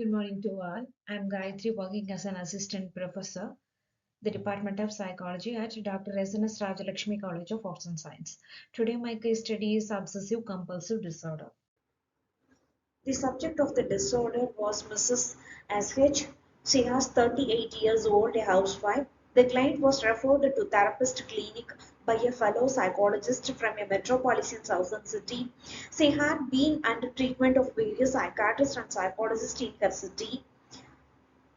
Good morning to all. I'm Gayatri, working as an assistant professor, the Department of Psychology at Dr. S.N.S. Rajalakshmi College of Arts and Science. Today, my case study is obsessive compulsive disorder. The subject of the disorder was Mrs. S.H. She was 38 years old, a housewife. The client was referred to therapist clinic by a fellow psychologist from a metropolitan southern city. She had been under treatment of various psychiatrists and psychologists in her city,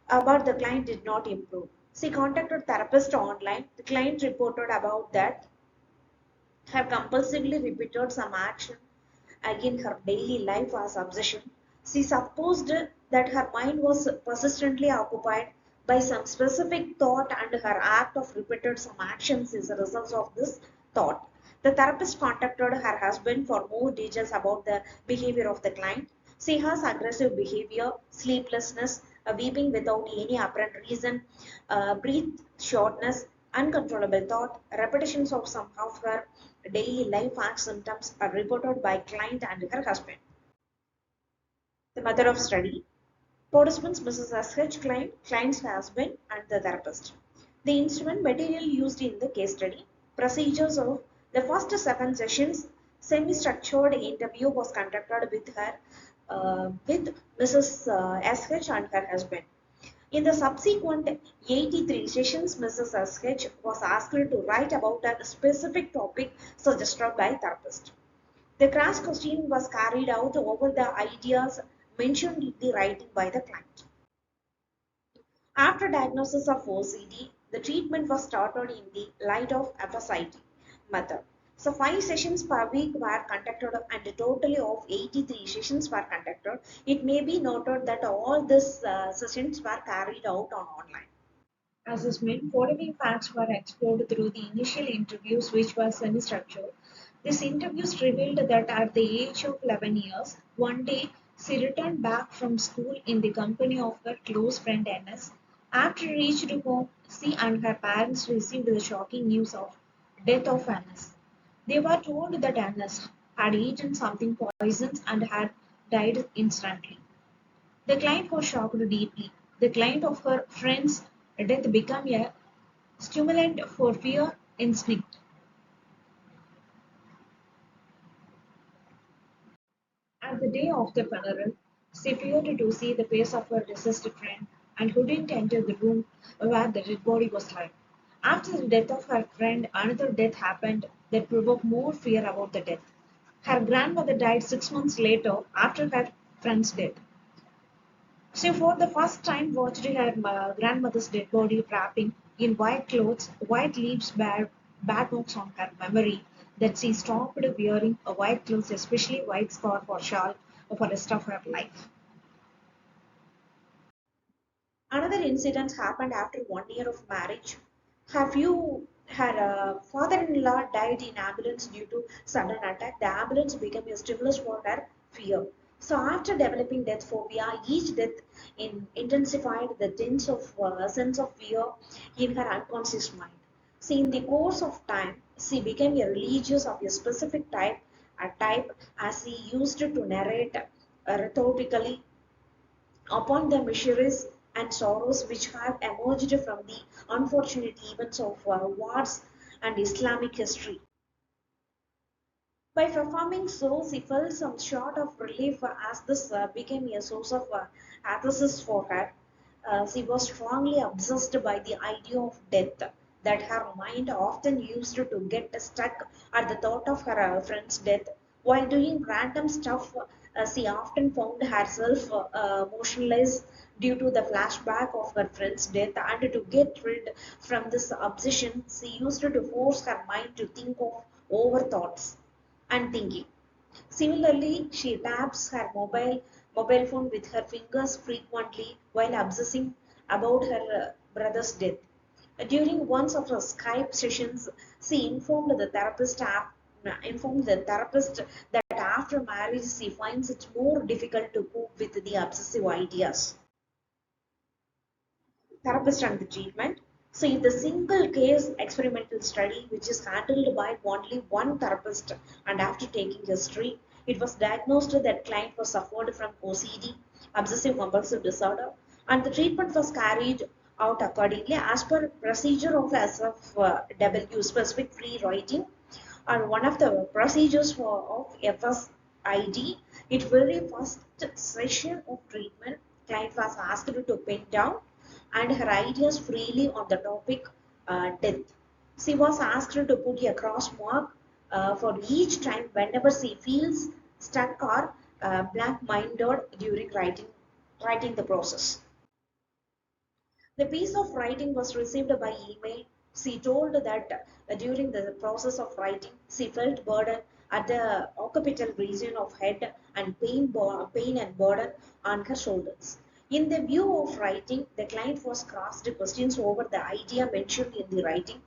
but the client did not improve. She contacted therapist online. The client reported about that her compulsively repeated some action again her daily life as obsession. She supposed that her mind was persistently occupied by some specific thought and her act of repeated some actions is a result of this thought. The therapist contacted her husband for more details about the behavior of the client. She has aggressive behavior, sleeplessness, weeping without any apparent reason, breath shortness, uncontrollable thought, repetitions of some of her daily life and symptoms are reported by client and her husband. The method of study. Participants Mrs. S.H. client's husband, and the therapist. The instrument material used in the case study. Procedures of the first 7 sessions. Semi-structured interview was conducted with Mrs. S.H. and her husband. In the subsequent 83 sessions, Mrs. S.H. was asked to write about a specific topic suggested by therapist. The cross questioning was carried out over the ideas mentioned in the writing by the client. After diagnosis of OCD, the treatment was started in the light of FSIT method. So 5 sessions per week were conducted and a total of 83 sessions were conducted. It may be noted that all these sessions were carried out on online. Assessment. Following facts were explored through the initial interviews, which were semi-structured. These interviews revealed that at the age of 11 years, one day she returned back from school in the company of her close friend N.S. After reached home, she and her parents received the shocking news of death of N.S. They were told that N.S. had eaten something poisonous and had died instantly. The client was shocked deeply. The client of her friend's death became a stimulant for fear instinct. At the day of the funeral, she feared to see the face of her deceased friend and couldn't enter the room where the dead body was lying. After the death of her friend, another death happened that provoked more fear about the death. Her grandmother died 6 months later after her friend's death. She for the first time watched her grandmother's dead body wrapping in white clothes. White leaves bear bad marks on her memory that she stopped wearing a white clothes, especially white scarf or shawl, for the rest of her life. Another incident happened after 1 year of marriage. Her father-in-law died in ambulance due to sudden attack. The ambulance became a stimulus for her fear. So after developing death phobia, each death intensified the sense of fear in her unconscious mind. See, in the course of time, she became a religious of a specific type as she used to narrate rhetorically upon the miseries and sorrows which have emerged from the unfortunate events of wars and Islamic history. By performing so, she felt some sort of relief as this became a source of catharsis for her. She was strongly obsessed by the idea of death, that her mind often used to get stuck at the thought of her friend's death. While doing random stuff, she often found herself motionless due to the flashback of her friend's death, and to get rid from this obsession, she used to force her mind to think of over thoughts and thinking. Similarly, she taps her mobile phone with her fingers frequently while obsessing about her brother's death. During one of her Skype sessions, she informed the therapist that after marriage she finds it more difficult to cope with the obsessive ideas. Therapist and the treatment. So, in the single case experimental study, which is handled by only one therapist, and after taking history, It was diagnosed that client was suffered from OCD, obsessive compulsive disorder, and the treatment was carried out accordingly as per procedure of SFW, specific free writing, and one of the procedures of FSID. It very first session of treatment, client was asked to pen down and her ideas freely on the topic death. She was asked to put a cross mark for each time whenever she feels stuck or blank-minded during writing the process. The piece of writing was received by email. She told that during the process of writing, she felt burden at the occipital region of head and pain and burden on her shoulders. In the view of writing, the client was asked questions over the idea mentioned in the writing.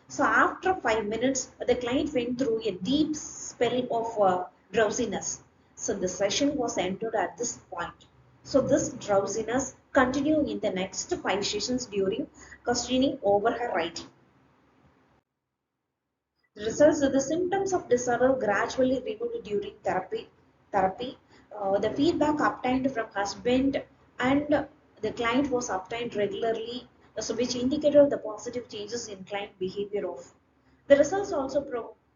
So after 5 minutes, the client went through a deep spell of drowsiness. So the session was ended at this point. So this drowsiness continued in the next 5 sessions during questioning over her writing. The results, the symptoms of disorder gradually removed during therapy. The feedback obtained from husband and the client was obtained regularly, so which indicated the positive changes in client behavior of. The results also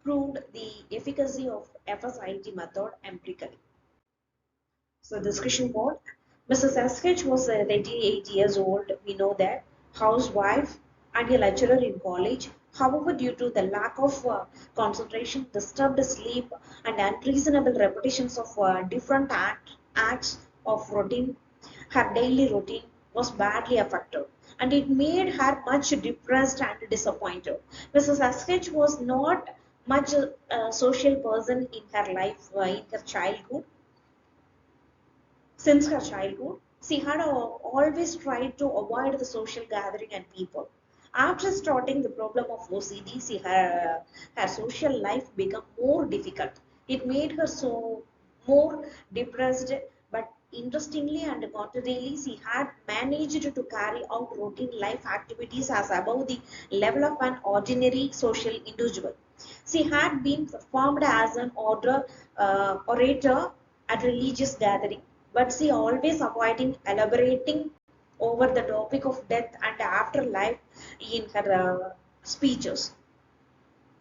proved the efficacy of FSIT method empirically. So discussion board. Mrs. SH was 38 years old. We know that, housewife and a lecturer in college. However, due to the lack of concentration, disturbed sleep, and unreasonable repetitions of different acts of routine, her daily routine was badly affected, and it made her much depressed and disappointed. Mrs. SH was not much a social person in her life, in her childhood. Since her childhood, she had always tried to avoid the social gathering and people. After starting the problem of OCD, her social life became more difficult. It made her so more depressed, but interestingly and contrarily, she had managed to carry out routine life activities as above the level of an ordinary social individual. She had been performed as an orator at religious gathering, but she always avoiding elaborating over the topic of death and afterlife in her speeches.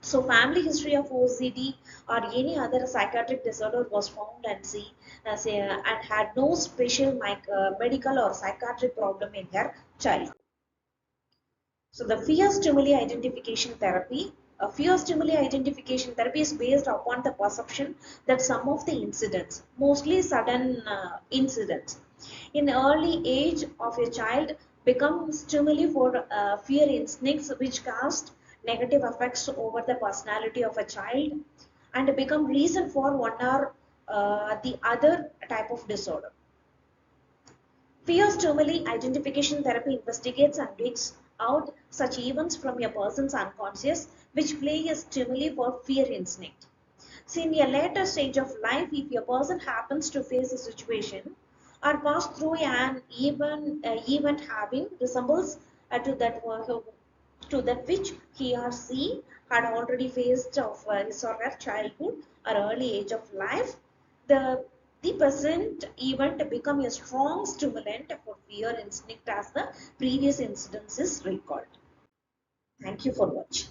So, family history of OCD or any other psychiatric disorder was found, and and had no special medical or psychiatric problem in her childhood. So the fear stimuli identification therapy. Fear stimuli identification therapy is based upon the perception that some of the incidents, mostly sudden incidents, in early age of a child become stimuli for fear instincts which cast negative effects over the personality of a child and become reason for one or the other type of disorder. Fear stimuli identification therapy investigates and digs out such events from a person's unconscious which play a stimuli for fear instinct. See, in a later stage of life, if a person happens to face a situation or pass through an event having resembles to that which he or she had already faced of his or her childhood or early age of life, the the present event become a strong stimulant for fear instinct as the previous incidents is recalled. Thank you for watching.